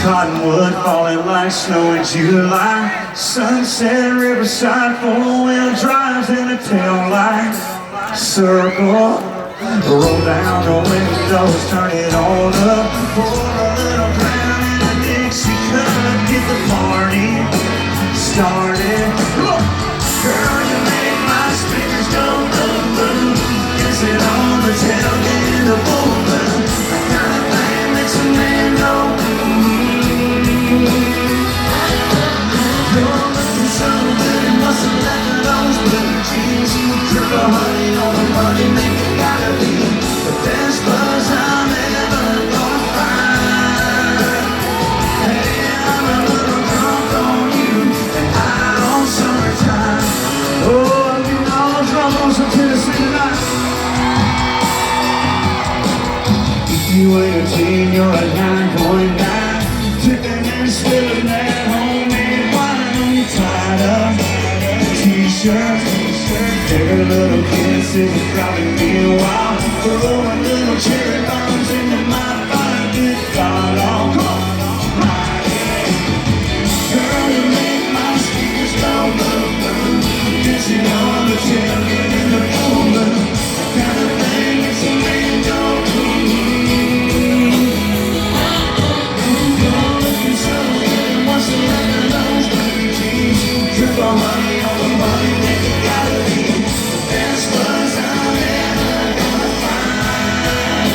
Cottonwood falling like snow in July. Sunset, riverside, four-wheel drives and a tail light. Circle, roll down the windows, turn it on up. Pour a little brown in a Dixie cup, get the party started. Girl, you make my speakers go boom boom. Is it on the tailgate in the boom boom? That kind of thing makes a man go boom. You're looking so good, you must have left those blue jeans. Drip of honey on the money, make it gotta be the best buzz I'm ever gonna find. Hey, I'm a little drunk on you and high on summertime. Oh, I'm getting all drunk on some Tennessee tonight. If you ain't a teen, you're a 9.9. Tipping and spilling that homemade wine. Tied up t-shirt, every little kid says it's probably been a while. Throwing little cherry bombs into my fire. Good God, oh, come on. Girl, you make my speakers go boom boom. Dancing on the tailgate in the boom boom. That kind of thing makes a man go boom. You're looking so good, what's the matter with those blue jeans? Drip of honey on the money, make it gotta be the best buzz I'm ever gonna find.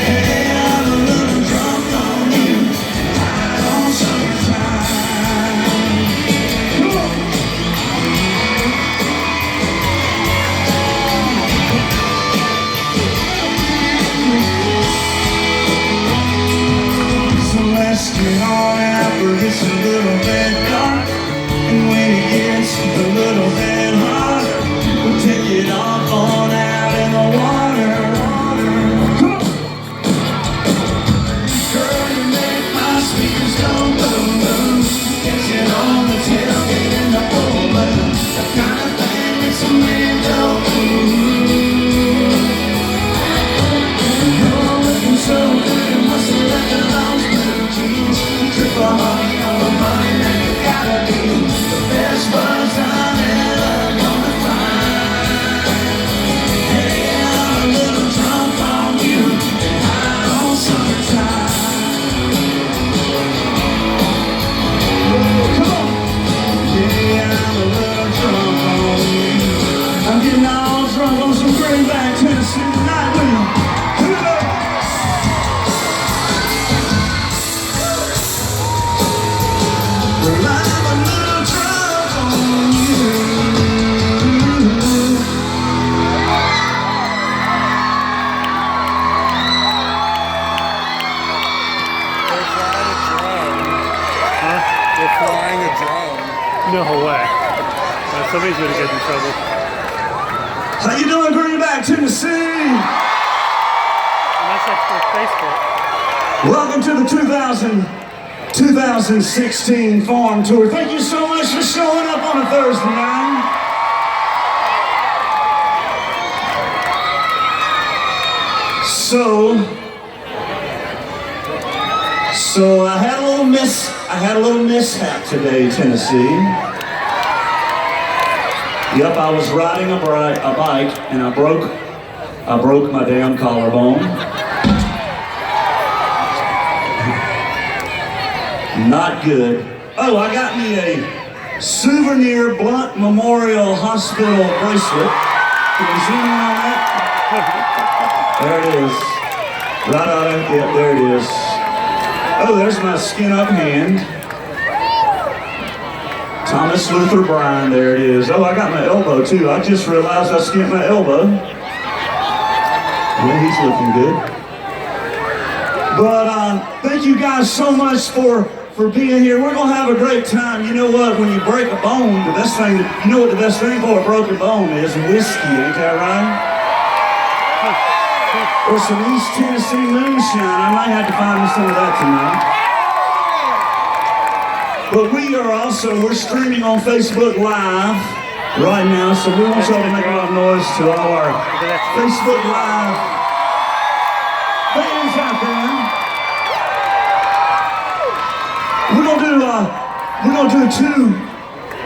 Hey, I'm a little drunk on you, high on summertime. Come on. So let's get on out, but it's a little bit dark. And when it gets a little bit hotter, we'll take it off on out in the water. Come on. Girl, you make my speakers go boom boom. Dancing on the tailgate in the boom boom. That kind of thing makes a man go boom. You're looking so good, must have left those blue jeans. Drip of honey on the money, make it gotta be the best buzz I'm ever gonna find. Hey, I'm a little drunk on you and high on summertime. Oh, come on. Yeah, I'm a little drunk on you. I'm getting all drunk on some Greenback Tennessee tonight, will you? Come on. Well, I'm a little drunk on you. They're flying a drone. No way. Somebody's gonna get in trouble. How you doing, Greenback Tennessee? Unless that's for Facebook. Welcome to the 2016 Farm Tour. Thank you so much for showing up on a Thursday night. So I had a little mishap today, Tennessee. Yep, I was riding a bike and I broke my damn collarbone. Not good. Oh, I got me a souvenir Blunt Memorial Hospital bracelet. Can you zoom in on that? There it is. Right on it. Yep, there it is. Oh, there's my skin up hand. Thomas Luther Bryan, there it is. Oh, I got my elbow too. I just realized I skinned my elbow. Yeah, he's looking good. But thank you guys so much for being here. We're gonna have a great time. You know what? When you break a bone, the best thing, you know what the best thing for a broken bone is? Whiskey, ain't that right? Or some East Tennessee moonshine. I might have to find me some of that tonight. But we're streaming on Facebook Live right now, so we want y'all to make a lot of noise to all our Facebook Live fans out there.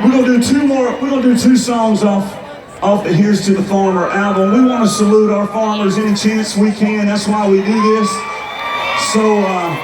We're gonna do two more. We're gonna do two songs off the Here's to the Farmer album. We want to salute our farmers any chance we can. That's why we do this. So.